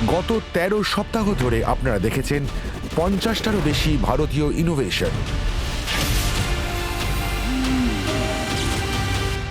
গত ১৩ সপ্তাহ ধরে আপনারা দেখেছেন ৫০টারও বেশি ভারতীয় ইনোভেশন,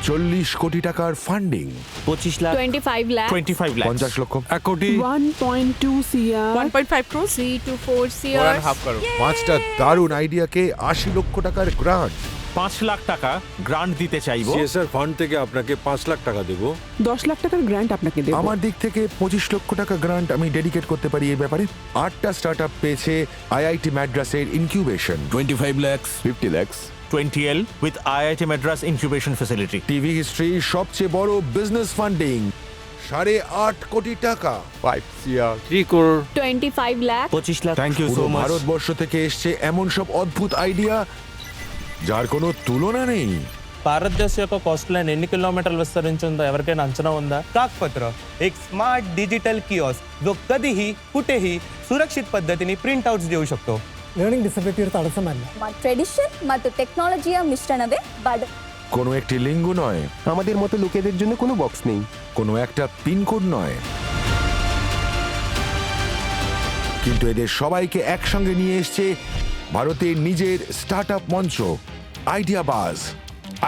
৪০ কোটি টাকার ফান্ডিং, 25 লাখ 25 লাখ 25 লাখ ৫০ লক্ষ, 1 কোটি 1.2 CR 1.5 crores 3 to 4 CR 1.5 crore ৫টা দারুণ আইডিয়াকে ৮০ লক্ষ টাকার গ্রান্ট। 5 লাখ টাকা গ্রান্ট দিতে চাইবো। সিএসআর ফান্ড থেকে আপনাকে 5 লাখ টাকা দেব। 10 লাখ টাকার গ্র্যান্ট আপনাকে দেব। আমার দিক থেকে ২৫ লক্ষ টাকা গ্রান্ট আমি ডেডিকেট করতে পারি এই ব্যাপারে। ৮টা স্টার্টআপ পেয়েছে IIT ম্যাড্রাসের incubation, 25 lakhs 50 lakhs 20L with IIT Madras incubation facility. TV history সবচেয়ে বড় বিজনেস ফান্ডিং ৮.৫ কোটি টাকা। 5 CR 3 crore 25 lakh 25 lakh. Thank you পুরো সো মাচ। ভারতবর্ষ থেকে ఎస్ছে এমন সব অদ্ভুত আইডিয়া যার কোনো তুলনা নেই। భారతదేశ యొక్క కోస్ట్ లైన్ ఎన్ని కిలోమీటర్లు విస్తరించిందో ఎవరికైనా అంచనా ఉందా? कागपत्र एक स्मार्ट डिजिटल किओस्क जो कधीही कुठेही सुरक्षित पद्धतीने प्रिंट आउट्स देऊ शकतो. ಲರ್ನಿಂಗ್ ಡಿಸಬಿಲಿಟಿ ತಡಸಮಲ್ಲ ಟ್ರೆಡಿಷನ್ ಮತ್ತು ಟೆಕ್ನಾಲಜಿಯ ಮಿಶ್ರಣವೇ ಬಡ কোনো একটি লিঙ্গ নয়, আমাদের মতো লোকেদের জন্য কোনো বক্স নেই। কোনো একটা পিনকোড নয়, কিন্তু এদের সবাইকে একসঙ্গে নিয়ে এসছে ভারতের নিজের স্টার্টআপ মঞ্চ আইডিয়া বাজ।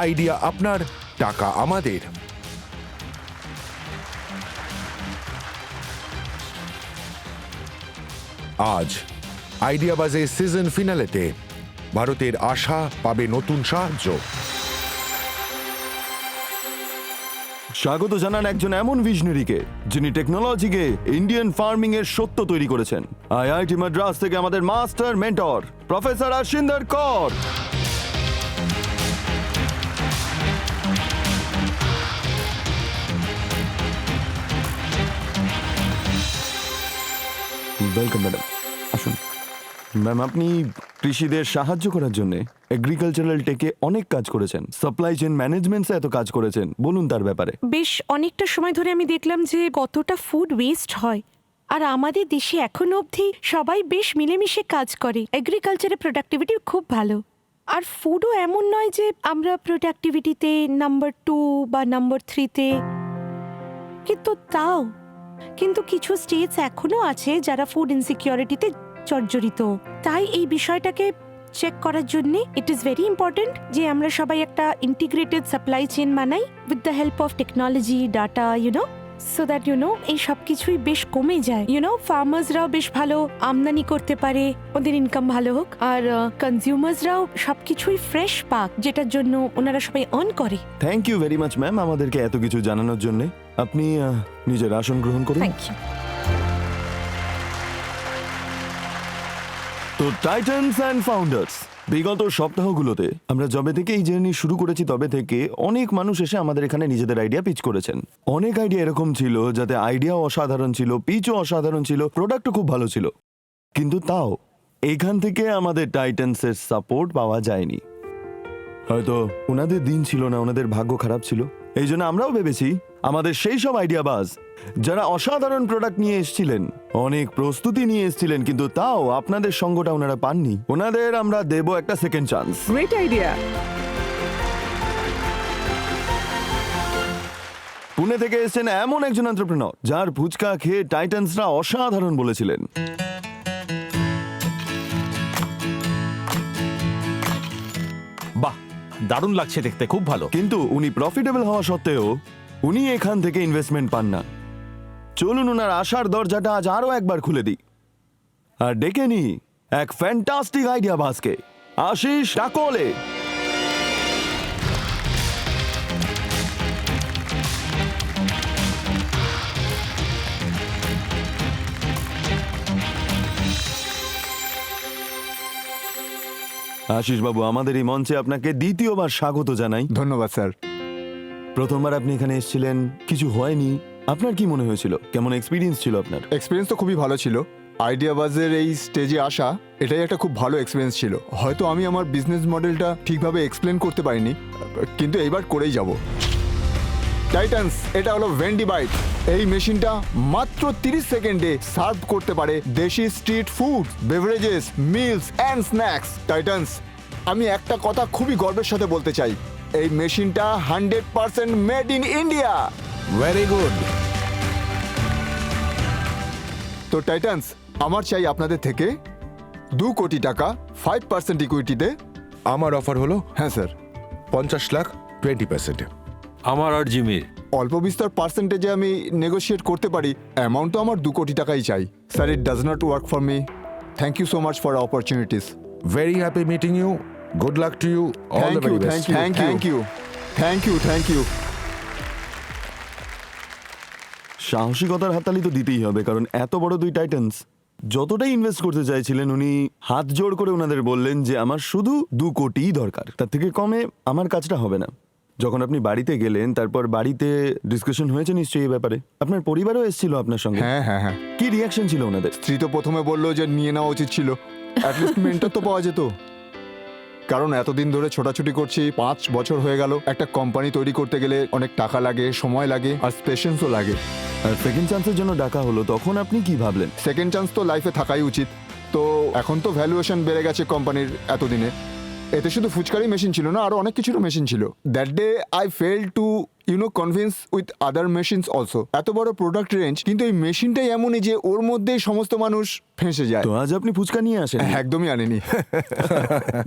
আইডিয়া আপনার, টাকা আমাদের। আজ আইডিয়া বাজের সিজন ফিনালেতে ভারতের আশা পাবে নতুন সাহায্য। স্বাগত জানান একজন এমন ভিশনারিকে যিনি টেকনোলজিকে ইন্ডিয়ান ফার্মিং এর সত্য তৈরি করেছেন। আইআইটি মাদ্রাস থেকে আমাদের মাস্টার মেন্টর প্রফেসর আশিন্দর কর। ওয়েলকাম ম্যাডাম, আসুন। ম্যাম, আপনি কৃষিদের সাহায্য করার জন্য এগ্রিকালচারাল টেকে অনেক কাজ করেছেন, সাপ্লাই চেইন ম্যানেজমেন্টসে এত কাজ করেছেন, বলুন তার ব্যাপারে। বেশ অনেকটা সময় ধরে আমি দেখলাম যে কতটা ফুড ওয়েস্ট হয়, আর আমাদের দেশে এখনো অবধি সবাই বেশ মিলেমিশে কাজ করে। এগ্রিকালচারে প্রোডাক্টিভিটি খুব ভালো, আর ফুডও এমন নয় যে আমরা প্রোডাক্টিভিটিতে নাম্বার 2 বা নাম্বার 3-তে, কিন্তু কিছু স্টেটস এখনো আছে যারা ফুড ইনসিকিউরিটিতে জর্জরিত। তাই এই বিষয়টাকে চেক করার জন্য ইট ইজ ভেরি ইম্পর্টেন্ট যে আমরা সবাই একটা ইন্টিগ্রেটেড সাপ্লাই চেইন বানাই with the help of technology, data, so that এই সব কিছুই বেশ কমে যায়। ফার্মার্সরাও বেশ ভালো আমদানি করতে পারে, ওদের ইনকাম ভালো হোক, আর কনজিউমার্সরাও সবকিছুই ফ্রেশ পাক, যেটার জন্য ওনারা সবাই আর্ন করে। Thank you very much ma'am আমাদেরকে এত কিছু জানানোর জন্য। আপনি নিজের আসন গ্রহণ করুন। Thank you. তো টাইটানস অ্যান্ড ফাউন্ডার্স, বিগত সপ্তাহগুলোতে আমরা যবে থেকে এই জার্নি শুরু করেছি তবে থেকে অনেক মানুষ এসে আমাদের এখানে নিজেদের আইডিয়া পিচ করেছেন। অনেক আইডিয়া এরকম ছিল যাতে আইডিয়াও অসাধারণ ছিল, পিচও অসাধারণ ছিল, প্রোডাক্টও খুব ভালো ছিল, কিন্তু তাও এখান থেকে আমাদের টাইটানসের সাপোর্ট পাওয়া যায়নি। হয়তো ওনাদের দিন ছিল না, ওনাদের ভাগ্য খারাপ ছিল। এই জন্য আমরাও ভেবেছি আমাদের সেই সব আইডিয়া বাজ যারা অসাধারণ প্রোডাক্ট নিয়ে এসেছিলেন, অনেক প্রস্তুতি নিয়ে এসেছিলেন, কিন্তু তাও আপনাদের সঙ্গটা ওনারা পাননি, ওনাদের আমরা দেব একটা second chance. Great idea. Pune থেকে এসেছেন এমন একজন এন্টারপ্রেনার যার ফুচকা খেয়ে টাইটানসরা অসাধারণ বলেছিলেন। বাহ, দারুণ লাগছে দেখতে, খুব ভালো। কিন্তু উনি প্রফিটেবল হওয়া সত্ত্বেও উনি এখান থেকে ইনভেস্টমেন্ট পান না। চলুন ওনার আশার দরজাটা আজ আরো একবার খুলে দিই আর ডেকে নি এক ফ্যান্টাস্টিক আইডিয়া বাসকে, আশিস টাকোলে। আশিস বাবু, আমাদের এই মঞ্চে আপনাকে দ্বিতীয়বার স্বাগত জানাই। ধন্যবাদ স্যার। প্রথমবার আপনি এখানে এসেছিলেন, কিছু হয়নি, আপনার কি মনে হয়েছিল? কেমন এক্সপিরিয়েন্স ছিল আপনার? এক্সপিরিয়েন্স তো খুবই ভালো ছিল। আইডিয়া বাজের এই স্টেজে আসা এটাই একটা খুব ভালো এক্সপিরিয়েন্স ছিল। হয়তো আমি আমার বিজনেস মডেলটা ঠিকভাবে এক্সপ্লেন করতে পারিনি, কিন্তু এইবার করেই যাব। টাইটানস, এটা হলো ভেন্ডি বাইট। এই মেশিনটা মাত্র 30 সেকেন্ডে সার্ভ করতে পারে দেশি street food, beverages, meals and snacks. Titans, আমি একটা কথা খুবই গর্বের সাথে বলতে চাই, এই মেশিনটা 100% made in India. Very good. তো টাইটান্স, আমার চাই আপনাদের থেকে 2 কোটি টাকা 5% ইকুইটিতে। আমার অফার হলো হ্যাঁ স্যার। 50 লাখ 20%। আমার আর জিমির অল্প বিস্তর পার্সেন্টেজে আমি নেগোশিয়েট করতে পারি, অ্যামাউন্ট তো আমার 2 কোটি টাকাই চাই। Sir, it does not work for me. Thank you so much for opportunities. Very happy meeting you, good luck to you, all the very best. Thank you. সাহসিকতার হাততালি তো দিতেই হবে, কারণ এত বড় দুই টাইটান্স যতটাই ইনভেস্ট করতে চাইছিলেন, উনি হাত জোড় করে ওনাদের বললেন যে আমার শুধু 2 কোটিই দরকার, তার থেকে কমে আমার কাজটা হবে না। যখন আপনি বাড়িতে গেলেন, তারপর বাড়িতে ডিসকাশন হয়েছে নিশ্চয়ই এই ব্যাপারে? আপনার পরিবারও এসেছিল আপনার সঙ্গে? হ্যাঁ। কি রিয়াকশন ছিল ওনাদের? স্ত্রী তো প্রথমে বললো যে নিয়ে নেওয়া উচিত ছিল, অ্যাটলিস্ট মেন্টর তো পাওয়া যেত। কারণ এতদিন ধরে ছোটাছুটি করছি, 5 বছর হয়ে গেল। একটা কোম্পানি তৈরি করতে গেলে অনেক টাকা লাগে, সময় লাগে, আর পেশেন্সও লাগে। আর সেকেন্ড চান্সের জন্য ডাকা হলো, তখন আপনি কি ভাবলেন? সেকেন্ড চান্স তো লাইফে থাকাই উচিত। তো এখন তো ভ্যালুয়েশন বেড়ে গেছে কোম্পানির এতদিনে। এতে শুধু ফুচকারি মেশিন ছিল না, আরো অনেক কিছুরও মেশিন ছিল। That day I fail to convince with other machines also. এত বড় প্রোডাক্ট রেঞ্জ, কিন্তু এই মেশিনটাই এমনই যে ওর মধ্যেই সমস্ত মানুষ ফেঁসে যায়। তো আজ আপনি ফুচকা নিয়ে আসেন? একদমই আনিনি।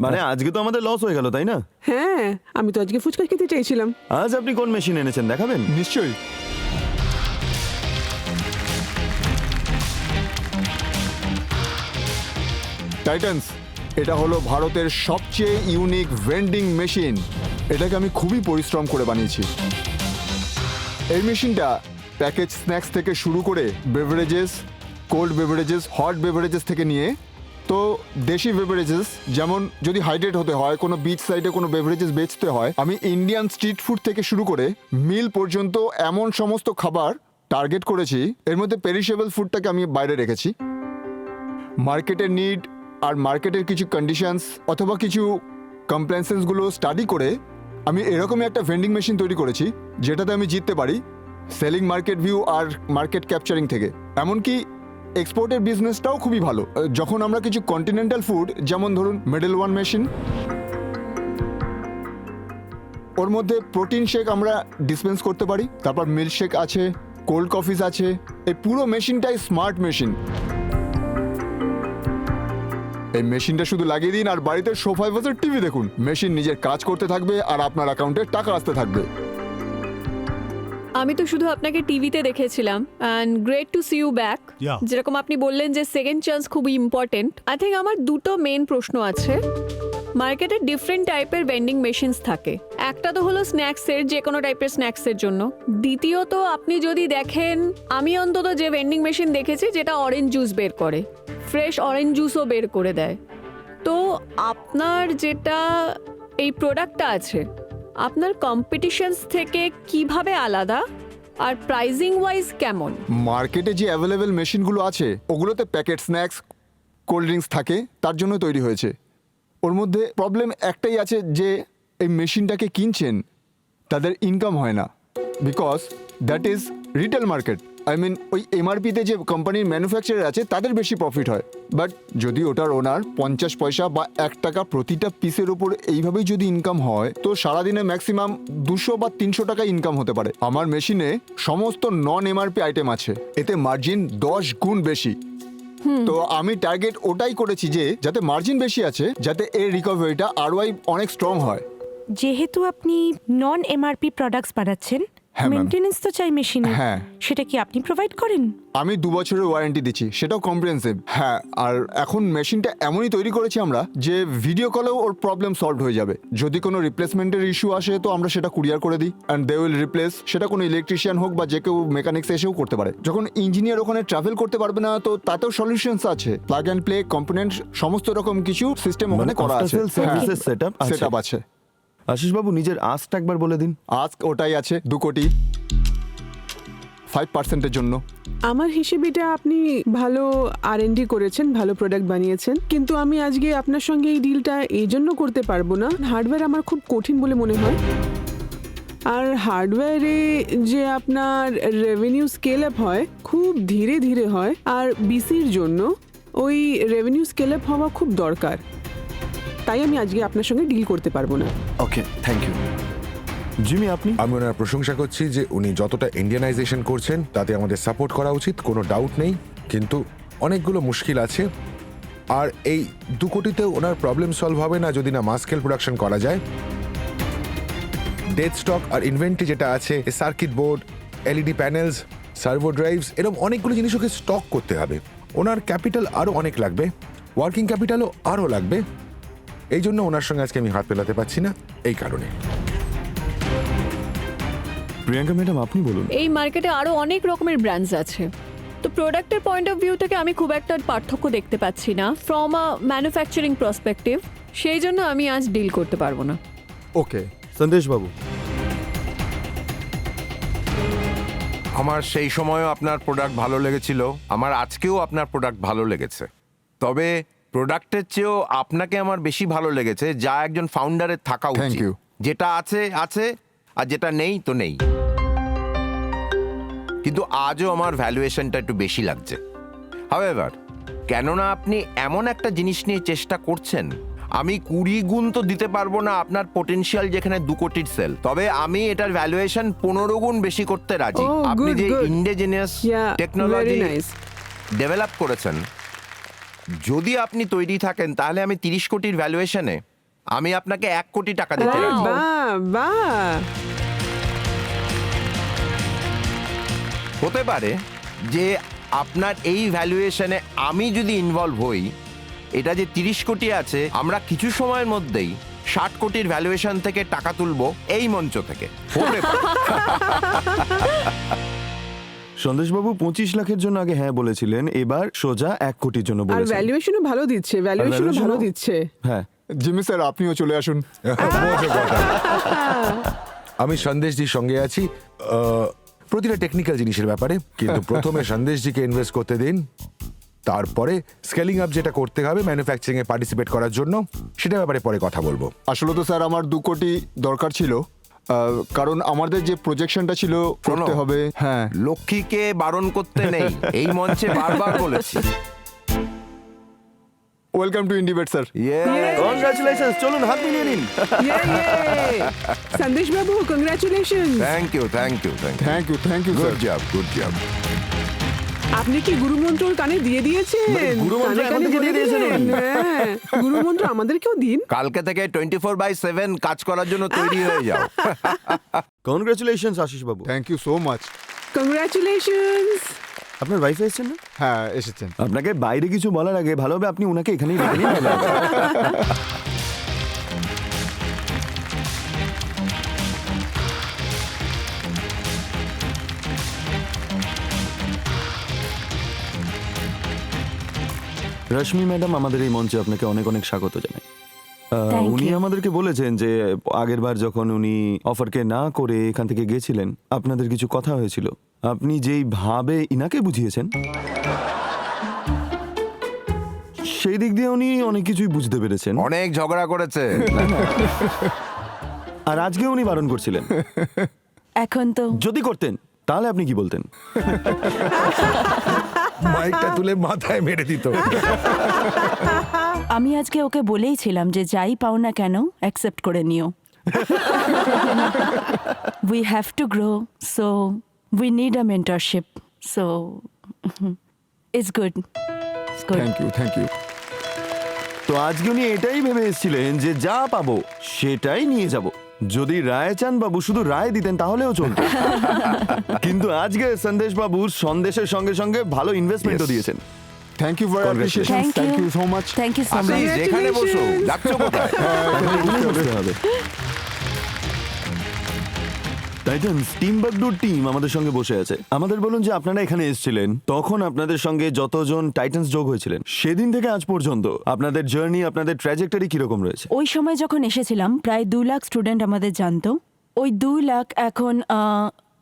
মানে আজকে তো আমাদের লস হয়ে গেল, তাই না? হ্যাঁ, আমি তো আজকে ফুচকা খেতে চাইছিলাম। আজ আপনি কোন মেশিন এনেছেন দেখাবেন? নিশ্চয়ই। টাইটান্স, এটা হলো ভারতের সবচেয়ে ইউনিক ভেন্ডিং মেশিন। এটাকে আমি খুবই পরিশ্রম করে বানিয়েছি। এই মেশিনটা প্যাকেজ স্ন্যাক্স থেকে শুরু করে beverages, cold beverages, hot beverages থেকে নিয়ে তো দেশি বেভারেজেস, যেমন যদি হাইড্রেট হতে হয়, কোনো বিচ সাইডে কোনো বেভারেজেস বেচতে হয়, আমি ইন্ডিয়ান স্ট্রিট ফুড থেকে শুরু করে মিল পর্যন্ত এমন সমস্ত খাবার টার্গেট করেছি। এর মধ্যে পেরিশেবল ফুডটাকে আমি বাইরে রেখেছি। মার্কেটের নিড আর মার্কেটের কিছু কন্ডিশনস অথবা কিছু কমপ্লেন্সেসগুলো স্টাডি করে আমি এরকমই একটা ভেন্ডিং মেশিন তৈরি করেছি, যেটাতে আমি জিততে পারি সেলিং, মার্কেট ভিউ আর মার্কেট ক্যাপচারিং থেকে। এমনকি এক্সপোর্টের বিজনেসটাও খুবই ভালো। যখন আমরা কিছু কন্টিনেন্টাল ফুড, যেমন ধরুন মেডেল ওয়ান মেশিন, ওর মধ্যে প্রোটিন শেক আমরা ডিসপেন্স করতে পারি, তারপর মিল্ক শেক আছে, কোল্ড কফিজ আছে। এই পুরো মেশিনটাই স্মার্ট মেশিন। এই মেশিনটা শুধু লাগিয়ে দিন আর বাড়িতে সোফায় বসে টিভি দেখুন। মেশিন নিজের কাজ করতে থাকবে আর আপনার অ্যাকাউন্টে টাকা আসতে থাকবে। আমি তো শুধু আপনাকে টিভিতে দেখেছিলাম, and great to see you back. Yeah. যেরকম আপনি বললেন যে সেকেন্ড চান্স খুবই ইম্পর্টেন্ট। আই থিঙ্ক আমার দুটো মেন প্রশ্ন আছে। মার্কেটে ডিফারেন্ট টাইপের ভেন্ডিং মেশিনস থাকে। একটা তো হলো স্ন্যাক্সের, যে কোনো টাইপের স্ন্যাক্সের জন্য। দ্বিতীয়ত আপনি যদি দেখেন, আমি অন্তত যে ভেন্ডিং মেশিন দেখেছি যেটা অরেঞ্জ জুস বের করে, ফ্রেশ অরেঞ্জ জুসও বের করে দেয়। তো আপনার যেটা এই প্রোডাক্টটা আছে, আপনার কম্পিটিশনস থেকে কিভাবে আলাদা আর প্রাইজিং ওয়াইজ কেমন? মার্কেটে যে অ্যাভেলেবেল মেশিনগুলো আছে ওগুলোতে প্যাকেট স্ন্যাক্স, কোল্ড ড্রিঙ্কস থাকে, তার জন্য তৈরি হয়েছে। ওর মধ্যে প্রবলেম একটাই আছে যে এই মেশিনটাকে কিনছেন তাদের ইনকাম হয় না, because that is retail market. I mean ওই এমআরপিতে যে কোম্পানির ম্যানুফ্যাকচারার আছে তাদের বেশি প্রফিট হয়। বাট যদি ওটার ওনার 50 পয়সা বা 1 টাকা প্রতিটা পিসের ওপর এইভাবেই যদি ইনকাম হয়, তো সারাদিনে ম্যাক্সিমাম 200 বা 300 টাকা ইনকাম হতে পারে। আমার মেশিনে সমস্ত নন এমআরপি আইটেম আছে, এতে মার্জিন 10 গুণ বেশি। তো আমি টার্গেট ওটাই করেছি যে যাতে মার্জিন বেশি আছে, যাতে এর রিকভারিটা আরওআই অনেক স্ট্রং হয়। যেহেতু আপনি নন এমআরপি প্রোডাক্টস বানাচ্ছেন, হ্যাঁ, ম্যাম। মেইনটেনেন্স তো চাই মেশিনে। হ্যাঁ। সেটা কি আপনি প্রোভাইড করেন? আমি 2 বছরের ওয়ারেন্টি দিচ্ছি, সেটাও কম্প্রিহেনসিভ। হ্যাঁ, আর এখন মেশিনটা এমনই তৈরি করেছি আমরা যে ভিডিও কলেও ওর প্রবলেম সলভ হয়ে যাবে। যদি কোনো রিপ্লেসমেন্টের ইস্যু আসে তো আমরা সেটা কুরিয়ার করে দিই, অ্যান্ড দে উইল রিপ্লেস। সেটা কোনো ইলেকট্রিশিয়ান হোক বা যে কেউ মেকানিক্স এসেও করতে পারে। যখন ইঞ্জিনিয়ার ওখানে ট্রাভেল করতে পারবে না, তো তাতেও সলিউশনস আছে। প্লাগ অ্যান্ড প্লে, কম্পোনেন্ট, সমস্ত রকম কিছু সিস্টেম ওখানে করা আছে। সার্ভিসেস সেটআপ সেটআপ আছে। আশিস বাবু, নিজের আজটা একবার বলে দিন। আজ ওটাই আছে 2 কোটি 5%-এর জন্য। আমার হিসেবে এটা আপনি ভালো R&D করেছেন, ভালো প্রোডাক্ট বানিয়েছেন, কিন্তু আমি আজকে আপনার সঙ্গে এই ডিলটা এই জন্য করতে পারবো না। হার্ডওয়্যার আমার খুব কঠিন বলে মনে হয়, আর হার্ডওয়্যারে যে আপনার রেভিনিউ স্কেল আপ হয় খুব ধীরে ধীরে হয়, আর বিসির জন্য ওই রেভিনিউ স্কেল আপ হওয়া খুব দরকার। তাই আমি আজকে আপনার সঙ্গে ডিল করতে পারবো না। ওকে, থ্যাংক ইউ। জিমি, আপনি? আমি ওনার প্রশংসা করছি যে উনি যতটা ইন্ডিয়ানাইজেশন করছেন তাতে আমাদের সাপোর্ট করা উচিত, কোনো ডাউট নেই। কিন্তু অনেকগুলো মুশকিল আছে। আর এই 2 কোটিতেও ওনার প্রবলেম সলভ হবে না যদি না মাস স্কেল প্রোডাকশন করা যায়। ডেড স্টক আর ইনভেন্টরি যেটা আছে, circuit board, LED panels, servo drives, এরকম অনেকগুলো জিনিস ওকে স্টক করতে হবে। ওনার ক্যাপিটাল আরও অনেক লাগবে, ওয়ার্কিং ক্যাপিটালও আরও লাগবে। এই জন্য ওনার সঙ্গে আজকে আমি হাত মেলাতে পারছি না, এই কারণে। প্রিয়াঙ্কা ম্যাডাম আপনি বলুন। এই মার্কেটে আরো অনেক রকমের ব্র্যান্ডস আছে, তো প্রোডাক্টের পয়েন্ট অফ ভিউ থেকে আমি খুব একটা পার্থক্য দেখতে পাচ্ছি না ফ্রম আ ম্যানুফ্যাকচারিং পার্সপেক্টিভ। সেই জন্য আমি আজ ডিল করতে পারবো না। ওকে, সন্দেশ বাবু। আমার সেই সময়ও আপনার প্রোডাক্ট ভালো লেগেছিল, আমার আজকেও আপনার প্রোডাক্ট ভালো লেগেছে। তবে প্রোডাক্টের চেয়েও আপনাকে আমার বেশি ভালো লেগেছে যা একজন ফাউন্ডারের থাকা Thank উচিত। you. যেটা আছে আছে, আর যেটা নেই তো নেই। কিন্তু আজও আমার ভ্যালুয়েশনটা একটু বেশি লাগছে। হাউএভার, কেননা আপনি এমন একটা জিনিস নিয়ে চেষ্টা করছেন, আমি 20 গুণ তো দিতে পারবো না আপনার পোটেনশিয়াল যেখানে 2 কোটির সেল, তবে আমি এটার ভ্যালুয়েশন 15 গুণ বেশি করতে রাজি। Oh, আপনি good, যে good. Indigenous Yeah, technology very nice. Develop করেছেন, যদি আপনি তৈরি থাকেন তাহলে আমি 30 কোটির ভ্যালুয়েশনে আমি আপনাকে 1 কোটি টাকা দিতে আরে রাজি। বাহ বাহ, হতে পারে যে আপনার এই ভ্যালুয়েশনে আমি যদি ইনভলভ হই, এটা যে 30 কোটি আছে, আমরা কিছু সময়ের মধ্যেই 60 কোটির ভ্যালুয়েশন থেকে টাকা তুলবো এই মঞ্চ থেকে। হতে পারে। সন্দেশ বাবু 25 লাখের জন্য আগে হ্যাঁ বলেছিলেন, এবার সোজা 1 কোটির জন্য আর বলেছেন। ভ্যালুয়েশনও ভালো দিচ্ছে, ভ্যালুয়েশনও valuation ভালো ও- দিচ্ছে। হ্যাঁ, জিমি স্যার আপনিও চলে আসুন। আমি সন্দেশজির সঙ্গে আছি প্রতিটা টেকনিক্যাল জিনিসের ব্যাপারে, কিন্তু প্রথমে সন্দেশজিকে ইনভেস্ট করতে দিন, তারপরে স্কেলিং আপ যেটা করতে হবে ম্যানুফ্যাকচারিং এ পার্টিসিপেট করার জন্য, সেটার ব্যাপারে পরে কথা বলবো। আসলে তো স্যার আমার 2 কোটি দরকার ছিল, কারণ আমাদের যে প্রজেকশনটা ছিল করতে শোনো। হবে। হ্যাঁ, লক্ষ্মীকে বারণ করতে নেই, এই মঞ্চে বারবার বলেছি। ওয়েলকাম টু ইন্ডিবেট স্যার। কংগ্রাচুলেশনস, চলুন হাত মিলিয়ে নিন। সন্দেশ বাবু, congratulation. Thank you, thank you, thank you. Thank you, thank you sir. Good job, good job. আপনি কি গুরুমন্ত্র ওর কানে দিয়ে দিয়েছেন? গুরুমন্ত্র কানে এখন কানে থেকে বলে দিয়ে দিয়েছেন দিলেন। উনি। হ্যাঁ, গুরুমন্ত্র আমাদেরকেও দিন। কালকে থেকে 24/7 কাজ করার জন্য তৈরি হয়ে যাও। কংগ্রাচুলেশনস আশিস বাবু। Thank you so much. Congratulations. আপনার ওয়াইফ এসেছেন না? হ্যাঁ, এসেছেন। আপনাকে বাইরে কিছু বলার আগে ভালো হবে আপনি উনাকে এখানেই রেখে নিন। ভালো হবে। রশ্মি ম্যাডাম, আমাদের এই মঞ্চে আপনাকে অনেক অনেক স্বাগত জানাই। Thank উনি you. আমাদেরকে বলেছেন যে আগের বার যখন উনি অফারকে না করে এখান থেকে গেছিলেন, আপনাদের কিছু কথা হয়েছিল। আপনি যেই ভাবে ইনাকে বুঝিয়েছেন, সেই দিক দিয়ে উনি অনেক কিছুই বুঝতে পেরেছেন। অনেক ঝগড়া করেছে। আর আজকে উনি বারণ করছিলেন। এখন তো যদি করতেন তাহলে আপনি কি বলতেন? মাইকটা তুলে মাথায় মেরে দিত। আমি আজকে ওকে বলেইছিলাম যে যাই পাও না কেন অ্যাকসেপ্ট করে নিও। We have to grow, so we need a mentorship, so it's good, it's good. Thank you, thank you. তো আজকে উনি এটাই ভেবে এসেছিলেন যে যা পাবো সেটাই নিয়ে যাব। যদি রায়চাঁদ বাবু শুধু রায় দিতেন তাহলেও চলতো, কিন্তু আজকে সন্দেশ বাবুর সন্দেশের সঙ্গে সঙ্গে ভালো ইনভেস্টমেন্টও দিয়েছেন। Thank you for appreciation. Thank thank you. You so much. Thank you so much. Ashis, যেখানে বসো, যাচ্ছ কোথায়? হবে টাইটানস টিম বাগডোর টিম আমাদের সঙ্গে বসে আছে। আমাদের বলুন যে আপনারা এখানে এসেছিলেন, তখন আপনাদের সঙ্গে যতজন টাইটান্স যোগ হয়েছিলেন, সেদিন থেকে আজ পর্যন্ত আপনাদের জার্নি, আপনাদের ট্র্যাজেক্টরি কিরকম রয়েছে? ওই সময় যখন এসেছিলাম প্রায় 2 লাখ স্টুডেন্ট আমাদের জানতো। ওই 2 লাখ এখন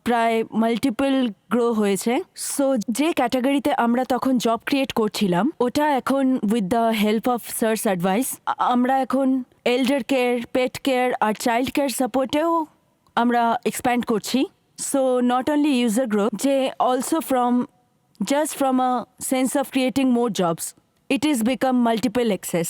প্রায় মাল্টিপল গ্রো হয়েছে। সো যে ক্যাটাগরিতে আমরা তখন জব ক্রিয়েট করছিলাম, ওটা এখন with the help of sir's advice আমরা এখন এল্ডার কেয়ার, পেট কেয়ার আর চাইল্ড কেয়ার সাপোর্টেও আমরা এক্সপ্যান্ড করছি। So not only user grow, যে also just from a sense of creating more jobs, it is become multiple access.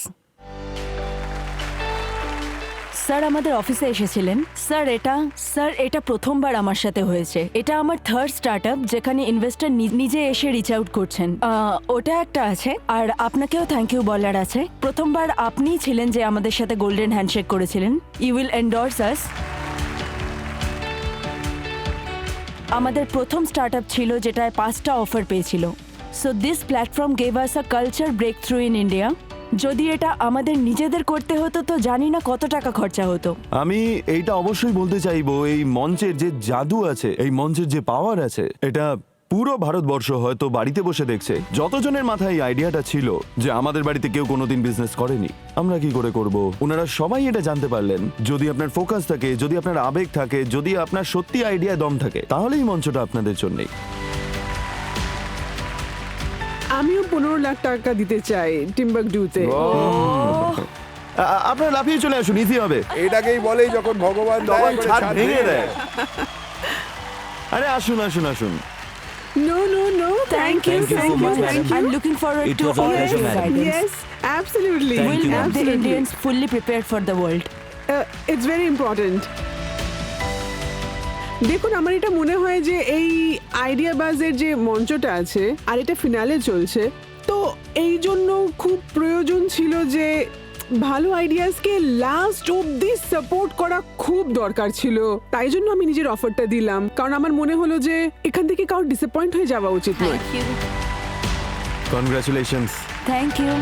Sir আমাদের অফিসে এসেছিলেন। স্যার এটা প্রথমবার আমার সাথে হয়েছে। এটা আমার থার্ড স্টার্টআপ যেখানে ইনভেস্টর নিজে এসে রিচ আউট করছেন। ওটা একটা আছে, আর আপনাকেও থ্যাংক ইউ বলার আছে। প্রথমবার আপনিই ছিলেন যে আমাদের সাথে গোল্ডেন হ্যান্ডশেক করেছিলেন। You will endorse us. আমাদের প্রথম স্টার্টআপ ছিল যেটায় 5টা অফার পেয়েছিল। So this platform gave us a culture breakthrough in India. যদি এটা আমাদের নিজেদের করতে হতো তো জানি না কত টাকা খরচা হতো। আমি এইটা অবশ্যই বলতে চাইবো, এই মঞ্চের যে জাদু আছে, এই মঞ্চের যে পাওয়ার আছে, এটা পুরো ভারতবর্ষ হয়তো বাড়িতে বসে দেখছে। যতজনের মাথায় এই আইডিয়াটা ছিল যে আমাদের বাড়িতে কেউ কোনোদিন বিজনেস করেনি, আমরা কি করে করব, ওনারা সবাই এটা জানতে পারলেন। যদি আপনার ফোকাস থাকে, যদি আপনার আবেগ থাকে, যদি আপনার সত্যি আইডিয়া দম থাকে, তাহলেই মঞ্চটা আপনাদের জন্যই। আমিও 15 লাখ টাকা দিতে চাই টিম্বাকডুতে। আপনারা লাফিয়ে চলে আসুন, ইজি হবে। এটাকেই বলে যখন ভগবান তখন দয়া করে ছাদ ছাদ ভেঙে ভেঙে দেয়। আরে আসুন আসুন আসুন। No, thank you so much, madam. I'm looking forward It to was all our pleasure, your madam. guidance. Yes, absolutely. We'll make the Absolutely. Indians fully prepared for the world. It's very important. দেখুন, আমার এটা মনে হয় যে এই idea বাজের যে মঞ্চটা আছে আর এটা ফিনালে চলছে, তো এই জন্য খুব প্রয়োজন ছিল যে ভালো আইডিয়াসকে লাস্ট অবধি সাপোর্ট করা খুব দরকার ছিল। তাই জন্য আমি নিজের অফারটা দিলাম, কারণ আমার মনে হলো যে এখান থেকে কারোর ডিসঅ্যাপয়েন্ট হয়ে যাওয়া উচিত নয়। কনগ্রাচুলেশনস। Thank you.